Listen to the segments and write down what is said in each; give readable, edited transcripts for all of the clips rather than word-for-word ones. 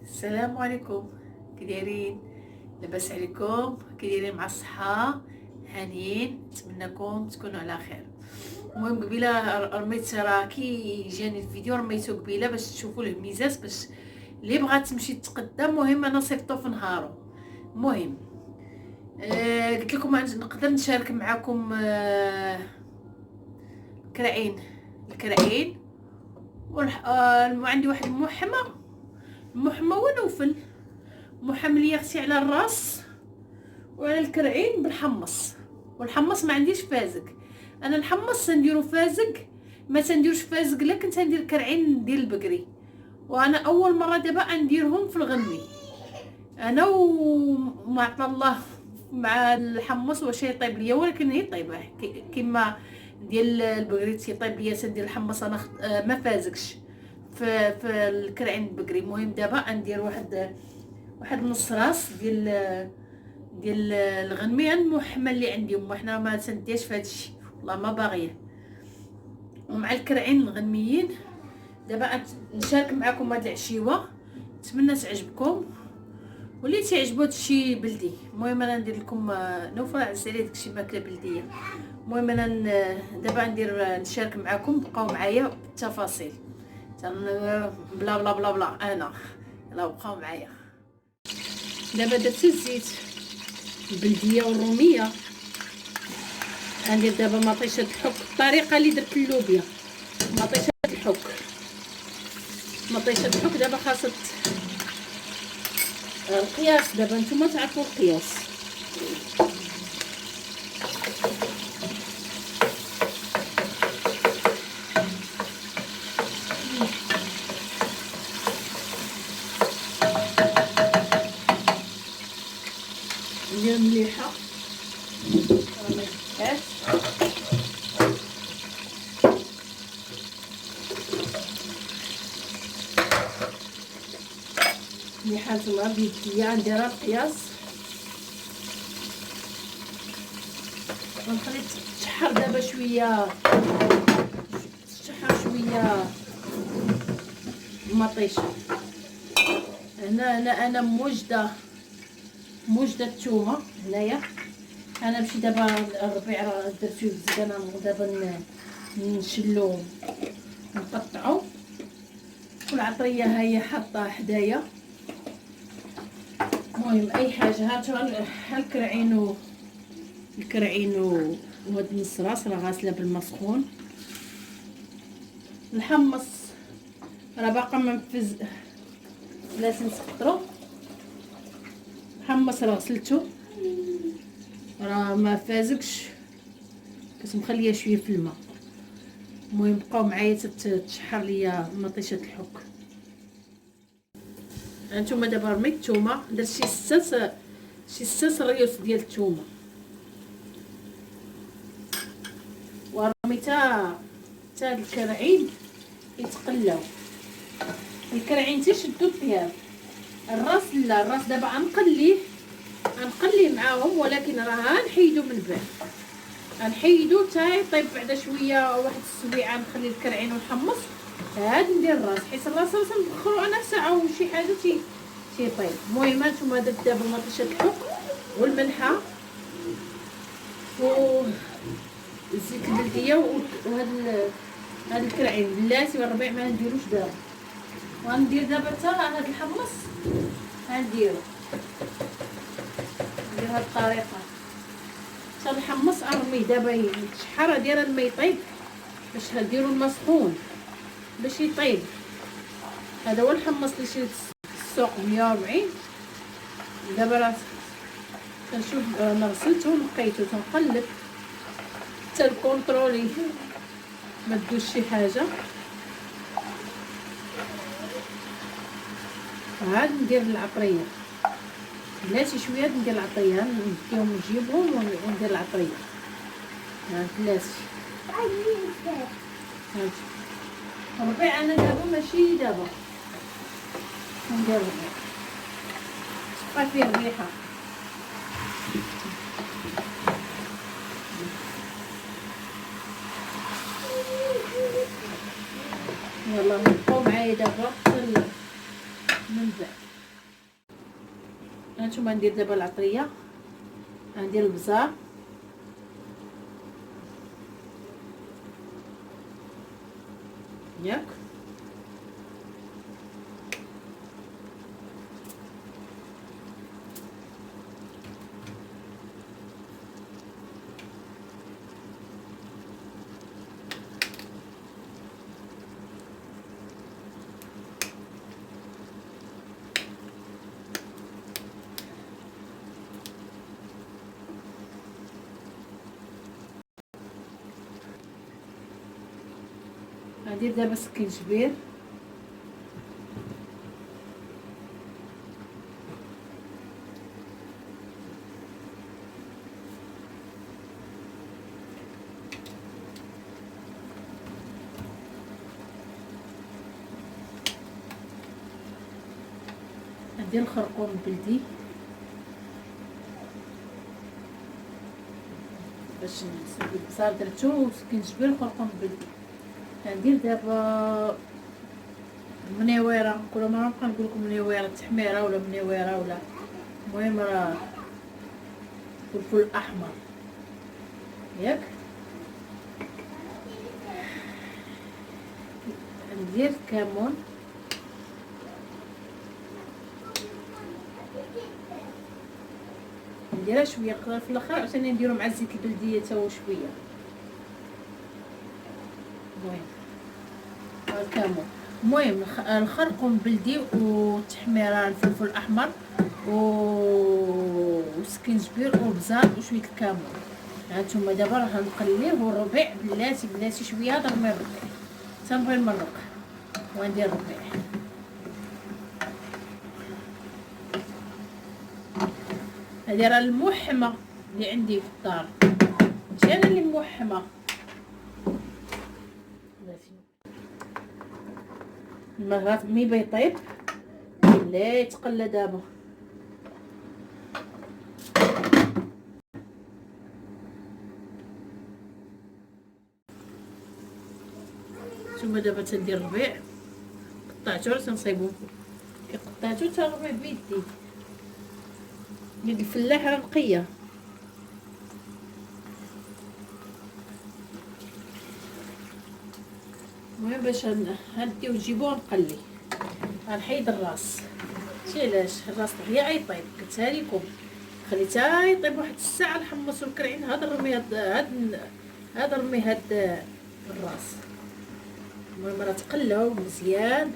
السلام عليكم. كي دايرين؟ لاباس عليكم؟ كي دايرين مع الصحه؟ هانيين؟ نتمنىكم تكونوا على خير. المهم قبيله رميت، راه كي جاني الفيديو رميتو قبيله باش تشوفوا الميزات، باش اللي بغات تمشي تقدم. مهم انا صيفطو في نهارو. المهم قلت لكم نقدر نشارك معكم الكرعين عندي واحد المحمى ونوفل محمل يغسي على الراس وعلى الكرعين بالحمص. والحمص ما عنديش فازق، انا الحمص نديرو فازق، ما تنديروش فازق. لا كنت ندير الكرعين ديال البقري، وانا اول مره دابا نديرهم في الغنمي. انا وما عطى الله مع الحمص واش يطيب ليا، ولكن هي طيبه كيما ديال البقري تيطيب ليا. تندير الحمص انا ما فازقش في الكرعين البقري. المهم دابا ندير واحد نص راس ديال الغنمي المحمى اللي عندي. وحنا ما تنديش في هادشي، والله ما باغيه. ومع الكرعين الغنميين دابا نشارك معكم هاد العشيوه، نتمنى تعجبكم واللي تعجبو هادشي بلدي. المهم انا ندير لكم نوفر عز عليه داكشي ماكله بلديه. المهم انا دابا نشارك معكم، بقاو معايا بالتفاصيل بلا بلا بلا بلا. انا يلا بقاو معايا. دابا درت الزيت البلديه والروميه. غندير دابا مطيشه الحك الطريقه اللي درت اللوبيا. مطيشه الحك دابا خاصت القياس. دابا نتوما تعرفوا القياس. ندير مليحه ما يحكاش. مليحه نتوما بيديا نديرها القياس، ونخلي تشحر دابا شويه، تشحر شويه المطيشه. هنا انا موجده الثومه هنايا. انا مشي دابا الربيع راه درتو بزاف. انا دابا نشلو نقطعو. والعطريه هي حاطه حدايا. المهم اي حاجه ها الكرعين وهاد نص راس راه غاسله بالماء سخون. الحمص راه باقا منفز، لازم نسقطرو. الحمص راه غسلته، راه ما فازقش، كنت مخليه شويه في الماء. المهم بقاو معايا تشحر ليا مطيشه الحك. هانتوما دابا رميت الثومه، درت شي 6 ريوس ديال الثومه، ورميتها حتى الكرعين يتقلاو. الكرعين تيشدو الطياب. الراس لا، الراس دابا غنقليه معاهم، ولكن راه غنحيدو من بعد. غنحيدو حتى يطيب بعدا شويه، واحد السويعه نخلي الكرعين والحمص. عاد ندير الراس، حيت الراس نبخرو انا ساعه وشي حاجه تيطيب. المهم هانتوما درت دابا مطيشه الحك والملحه والزيت البلديه هاد الكرعين. بلاتي والربيع ما نديروش دابا. وغندير دابا حتى هاد الحمص غنديرو بهاد الطريقه. حتى الحمص ارميه دابا يتشحر، دايره الماء يطيب باش نديرو الماء سخون باش يطيب. هذا هو الحمص اللي شريت السوق 140. دابا راه كنشوف انا غسلته ونقيته تنقلب حتى الكونترولي ما تدوش شي حاجه. عاد ندير العطريه، بلاتي شويه ندير العطريه، نديهم نجيبهم وندير العطريه. ها بلاتي الربيع انا دابا ماشي دابا ندير الربيع تبقى فيه الريحه. يلا بقاو معايا دابا من بعد. هانتوما ندير دابا العطريه، غندير البزار ياك، غندير دابا سكينجبير، غندير الخرقوم البلدي باش نسد البصل درتو وسكينجبير وخرقوم البلدي. غندير دابا منيويره، كل مره نبقى نقول لكم منيويره تحميره ولا منيويره ولا، المهم راه فلفل احمر ياك. ندير كمون، نديرها شويه قلال في الاخر عشان نديرو مع الزيت البلديه حتى هو شويه. المهم الكمون، المهم الخرقوم بلدي والتحميره الفلفل الاحمر وسكينجبير وبزار وشويه الكمون. هانتوما دابا راه غنقليه الربيع بلاتي بلاتي شويه، هذا الماء الربيع تنبغي نمرق وندير الربيع. هذه راه الموحمه اللي عندي في الدار، ماشي انا اللي موحمه. الماء مي بيطيب لا يتقلى دابا. ثم دابا تندير الربيع، قطعته راه تنصايبو كي قطعته تا الربيع بيدي، يد الفلاح راه نقيه. المهم باش هنديو نجيبوه ونقلي، غنحيد الراس. شي علاش الراس دغيا يطيب، قلتها لكم خليتها يطيب واحد الساعه نحمص الكرعين. هذا الرمي هذا الرمي هاد الراس. المهم راه تقلاو مزيان،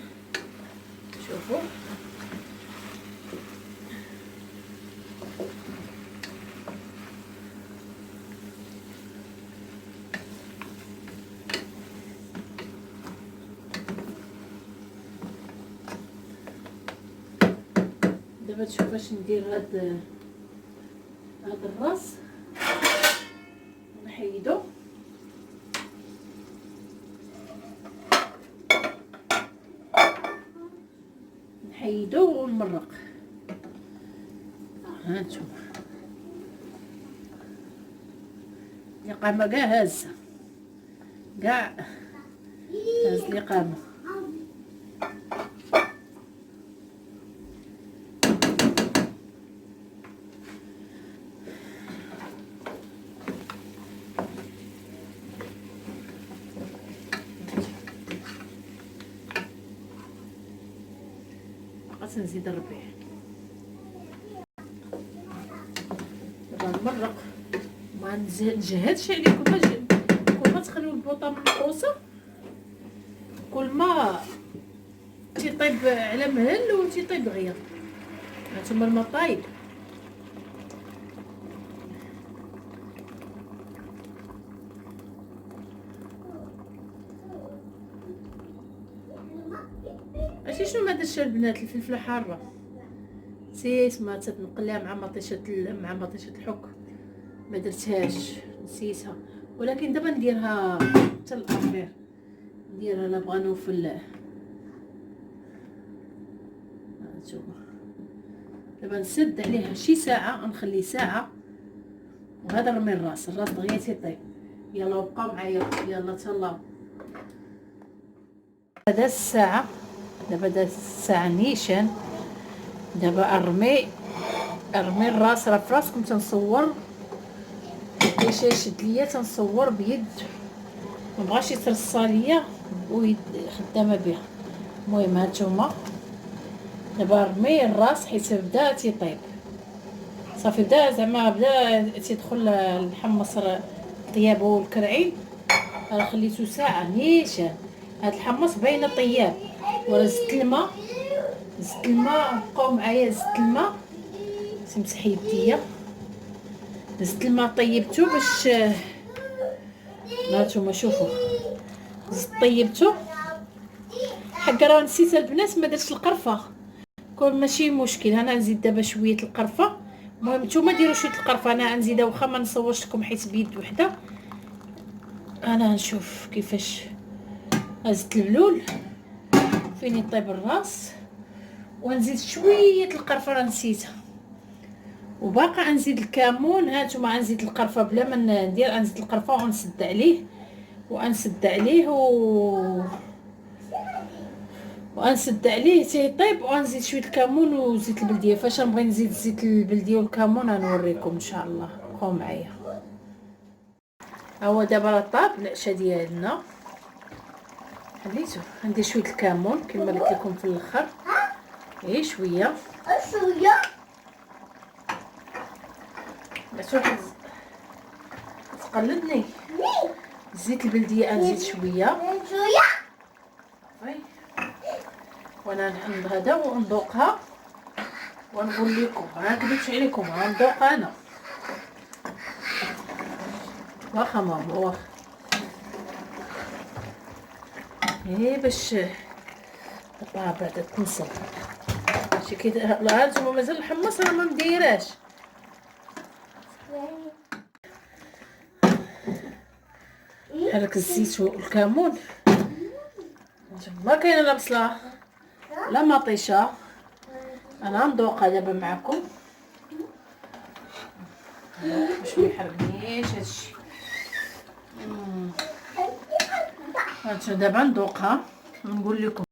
شوفوا دابا تشوف باش ندير هاد الراس، نحيدو ونمرق. هانتوما القامه كاع هازه، كاع هاز القامه. نزيد الربيع، دابا نمرق ما نجهدش عليكم. كل ما تخليو البوطه منقوصه كل ما تيطيب على مهل وتيطيب دغيا. هانتوما الماء طايب، عرفتي شنو ما درتش البنات؟ الفلفله حاره نسيت، ما تنقليها مع مطيشه الحك، ما درتهاش نسيتها. ولكن دابا نديرها حتى الاخير، نديرها لا بغا نوفل. هانتوما دابا نسد عليها شي ساعه، نخليه ساعه. وهذا رمي الراس دغيا تيطيب. يلا بقاو معايا، يلا تهلاو. هذا الساعه دابا دازت الساعه نيشان. دابا الرمي ارمي الراس، راه فراسكم تنصور باش يشد ليا، تنصور بيد مبغاش يترصى ليا ويد خدامه بها. المهم هانتوما دابا رمي الراس حيت بدا تيطيب صافي، بدا زعما بدا تيدخل الحمص طيابو والكرعين، راه خليتو ساعه نيشان. هاد الحمص باينه طياب، وراه زدت الماء، زدت الماء بقاو معايا، زدت الماء تمسح يديا، زدت الماء طيبتو باش هانتوما شوفوا، زدت طيبتو. حق راه نسيت البنات ما درتش القرفه، كون ماشي مشكل. انا نزيد دابا شويه القرفه. المهم نتوما ديروا شويه القرفه، انا نزيدها واخا ما نصورش لكم حيت بيد وحده. انا نشوف كيفاش زدت اللولو فين يطيب الراس، ونزيد شويه القرفه راه نسيتها، وباقا نزيد الكمون. هانتوما نزيد القرفه بلا ما ندير، نزيد القرفه ونسد عليه ونسد عليه ونسد عليه تيطيب، ونزيد شويه الكمون وزيت البلديه. فاش نبغي نزيد زيت البلديه والكمون غنوريكم ان شاء الله، بقاو معايا. ها هو دابا راه طاب العشاء ديالنا، خليته ندير شويه الكمون كما قلت لكم في الاخر، غير شويه شويه باش واحد تقلدني. زيت البلديه نزيد شويه وانا نحمض هذا ونذوقها ونقول لكم، ما نكذبش عليكم، غنذوق انا واخا ماما واخا باش بعد تنصب شي كي. لا انتما مازال الحمص راه ما مديراش. حرك الزيت والكمون، ما كاينه لا بصله لا مطيشه. انا نذوقها دابا معكم باش ما يحرقنيش هادشي. هانتوما دابا نذوقها ونقول لكم.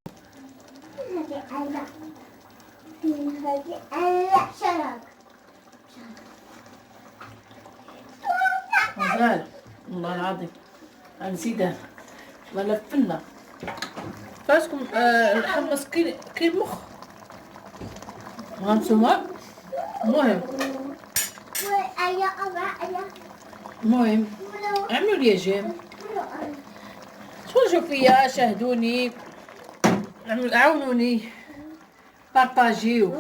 مازال والله العظيم نزيدها ما لفنا فاسكم. الحمص كي المخ. هانتوما المهم عملوا لي جيم، تفرجوا فيا، شاهدوني، عاونوني، بارطاجيو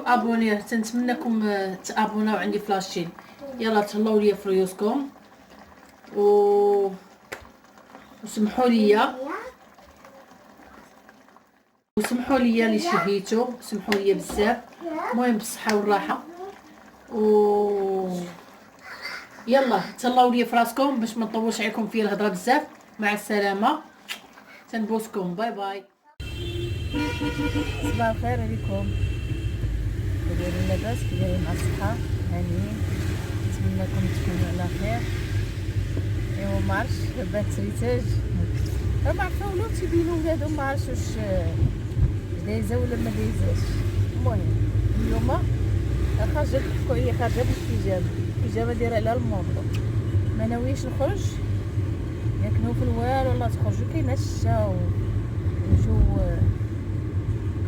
ابوني. تنتمنىكم تابوناو عندي في لاشين. يلا تهلاو ليا في ريوسكم وسمحوا ليا اللي شهيتو، سمحوا ليا بزاف. المهم بالصحه والراحه يلا تهلاو ليا في راسكم باش ما نطولش عليكم فيا الهضره بزاف. مع السلامه، تنبوسكم، باي باي. صباح الخير عليكم، دايرين لاباس، دايرين مع الصحه، هانيين، نتمنىكم تكونوا على خير. ايوا ما عرفتش بات ريتاج راه ما عرفوا ولاو تيبينوا ولادهم، ما عرفتش واش دايزه ولا ما دايزاش. المهم اليوم خارجه، تحكوا عليا خارجه بالبيجامه دايره على الموطو، ما ناويش نخرج ياك نوفل والو. والله تخرجوا كاينه الشتا والجو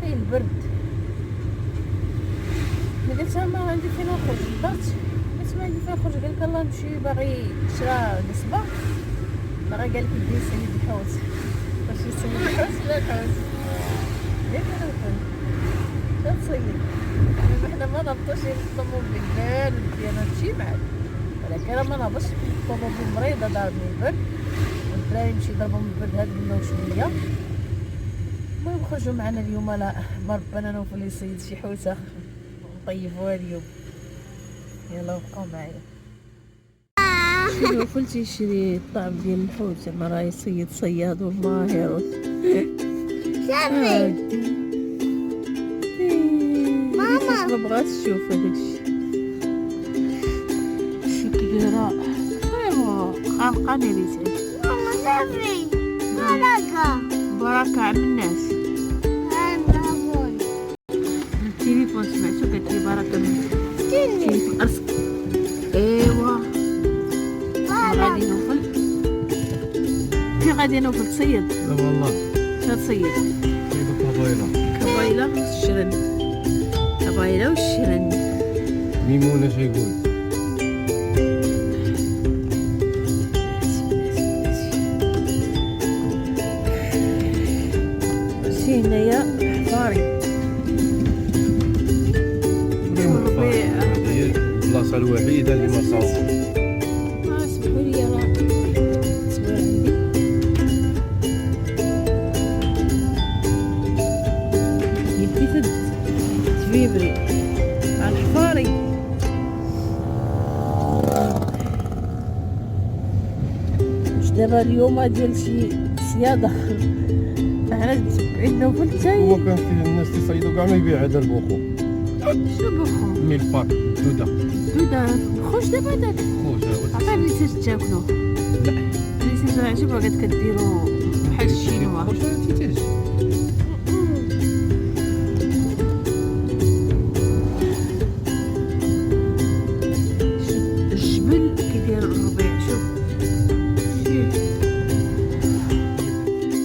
كاين البرد. ملي قلت ما عندي فين نخرج البرد، قلت ما عندي فين نخرج، قال لك الله نمشي باغي شرا نصبه، باغي قال لك دير سيد الحوت. واش يسيد الحوت لا الحوت ياك الحوت تصيد. حنا ما نبطوش الطوموبيل بارد، انا نمشي معاك، ولكن راه ما نهبطش في الطوموبيل مريضه ضاربني البرد، والدراري يمشي يضربهم البرد هاد منه شويه. المهم خرجوا معنا اليوم، لا ما ربنا نوفل يصيد شي حوته نطيبوها اليوم. يلا بقاو معايا. شي نوفل تيشري الطعم ديال الحوت، زعما راه يصيد صياد وماهر. صافي ماما ما بغاتش تشوف هداكشي. شي كبيره ايوا خانقاني ريتاج. ماما صافي بركه عم الناس. التليفون سمعتو نوفل تصيد؟ لا والله. شنو تصيد؟ تصيد كبايلة. كبايلة والشرن. كبايلة والشرن. ميمونة شي يقول. شي هنايا حفاري. هي البلاصة الوحيدة اللي ما صار. اسمحوا لي راه تصوير عندي. يدي تد تفيبري على الحفاري. واش دابا اليوم ديال شي صيادة حنا بعيد نوفل هو تاي. كان فيه الناس تيصيدوا كاع ما يبيع هذا البوخو. شنو بخو؟ ميل باك دودة. دودة خوش دابا داك. خوش هو. عطيني تيجي تاكلو. لا. اللي تيجي عجيب وقت كديرو بحال الشينوا. خوش تيتاج. الجبل كيدير الربيع شوف.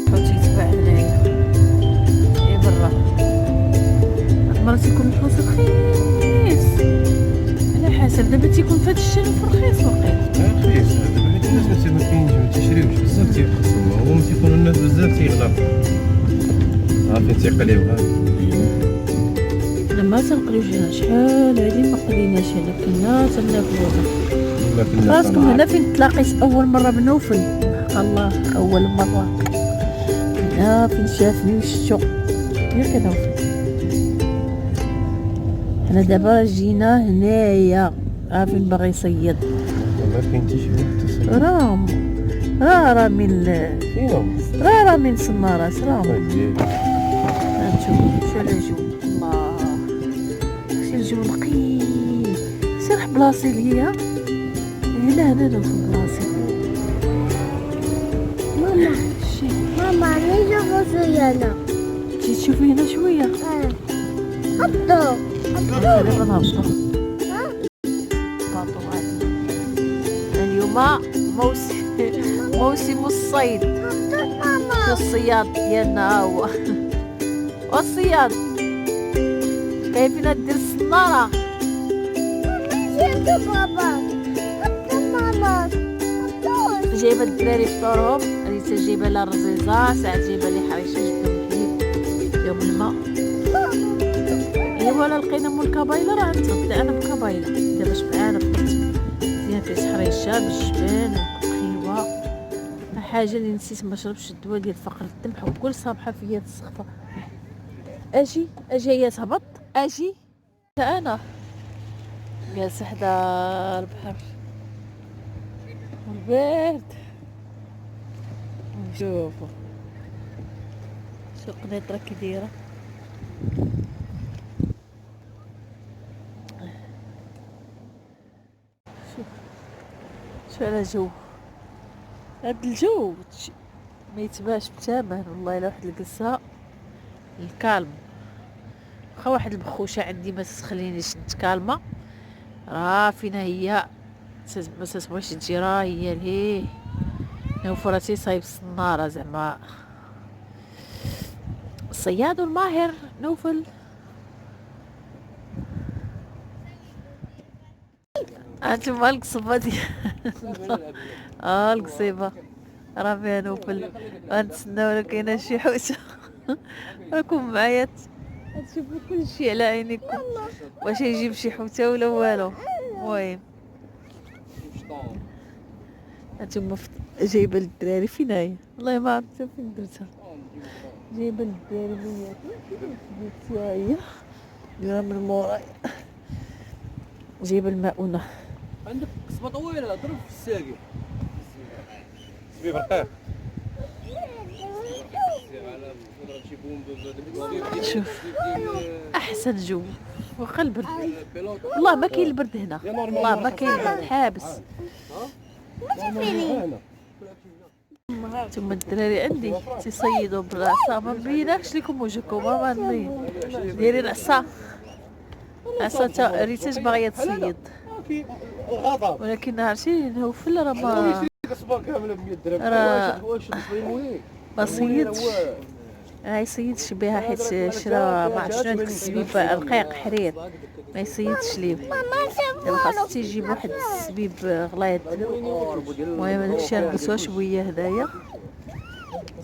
شوف تيتباع هنايا اي برا. مرات تيكون الحوت رخيص على حسب. دابا تيكون في هاد الشارع رخيص وقيل. رخيص هذا حيت الناس ما كاينش ما تيشريوش بزاف تيقسموا. هو ملي تيكونوا الناس بزاف تيغلى. عارفين تيقليوها. انا ما تنقليوش هنا شحال هادي ما قليناش هنا كنا تناكلوها. ما كنا راسكم هنا فين تلاقيت اول مره بنوفل. الله اول مره هنا فين شافني وشتو غير كنوفل. حنا دابا جينا هنايا فين باغي يصيد. ما كاين حتى شي واحد تصيد. راه من فينهم؟ راه من سنارات راه اجي. هانتوما شو على الجو. الله شي الجو نقي. سير بلاصي اللي هي هنا نوفل بلاصي. ماما شي ماما نشوفو صيانة. تجي تشوفي هنا شويه. هبطو خلينا نهبطو. باطو عادي. اليوم موسم الصيد. ماما الصياد ديالنا هو والصياد كيفنا دير الصنارة. شفتو بابا هبطو ماما هبطو. جايبه الدراري فطورهم. ريتا جايبه لها الرزيزه. ساعات جايبه لي حريشه جبدهم حليب يوم الماء. ايوا لا لقينا مول كبايله راه نتغدى انا بكبايله. دابا شبعانه فطرت مزيان فيها حريشه بالجبن والقهوه. حاجه اللي نسيت ما شربش الدواء ديال فقر الدم. حكل صباحه فيا السخفه. اجي هي تهبط. اجي انا جالسه حدا البحر والبرد. شوفوا شو القنيطره كي دايره. شو على جو. هاد الجو ما يتباعش بثمن والله. الا واحد الجلسه الكالم. واخا واحد البخوشه عندي ما تخلينيش نتكالمه. راه فينا هي ما تبغيش تجي. راه هي لهيه نوفرتي صايب الصناره زعما الصياد الماهر نوفل. انتم القصبه ديال القصيبه راه فيها نوفل. غنتسناو ولا كاينه شي حوته. راكم معايا تشوفوا كلشي على عينيكم. واش يجيب شي حوته ولا والو. المهم هانتوما جايبه للدراري فين هي. والله ما عرفت فين درتها. جايبه للدراري ميات درتيها هي دايره من مورايا. جايبه الماءونه. عندك قصبة طويلة ضرب في الساقي. سبيب رقيق. شوف احسن جو واخا البرد. والله ما كاين البرد هنا. والله ما كاين البرد حابس. ثم الدراري عندي تيصيدوا بالعصا. ما مبيناكش لكم وجهكم ما نبين. دايرين عصا تا ريتاج باغيه تصيد. ولكن عرفتي نوفل راه ما قصبه كامله ب 100 درهم. راه واش تصوير ما صيدش، ما يصيدش بها حيت شرا ما عرفتش شنو هذاك الزبيب رقيق حرير، ما يصيدش ليه. دابا خاص تيجيب واحد الزبيب غليظ. المهم هداكشي غنلبسوها شويه هدايا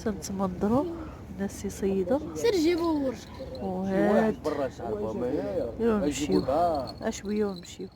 تنتمضرو الناس يصيدوا سير جيبوه وهاد برا شعر نمشيو شويه ونمشيو.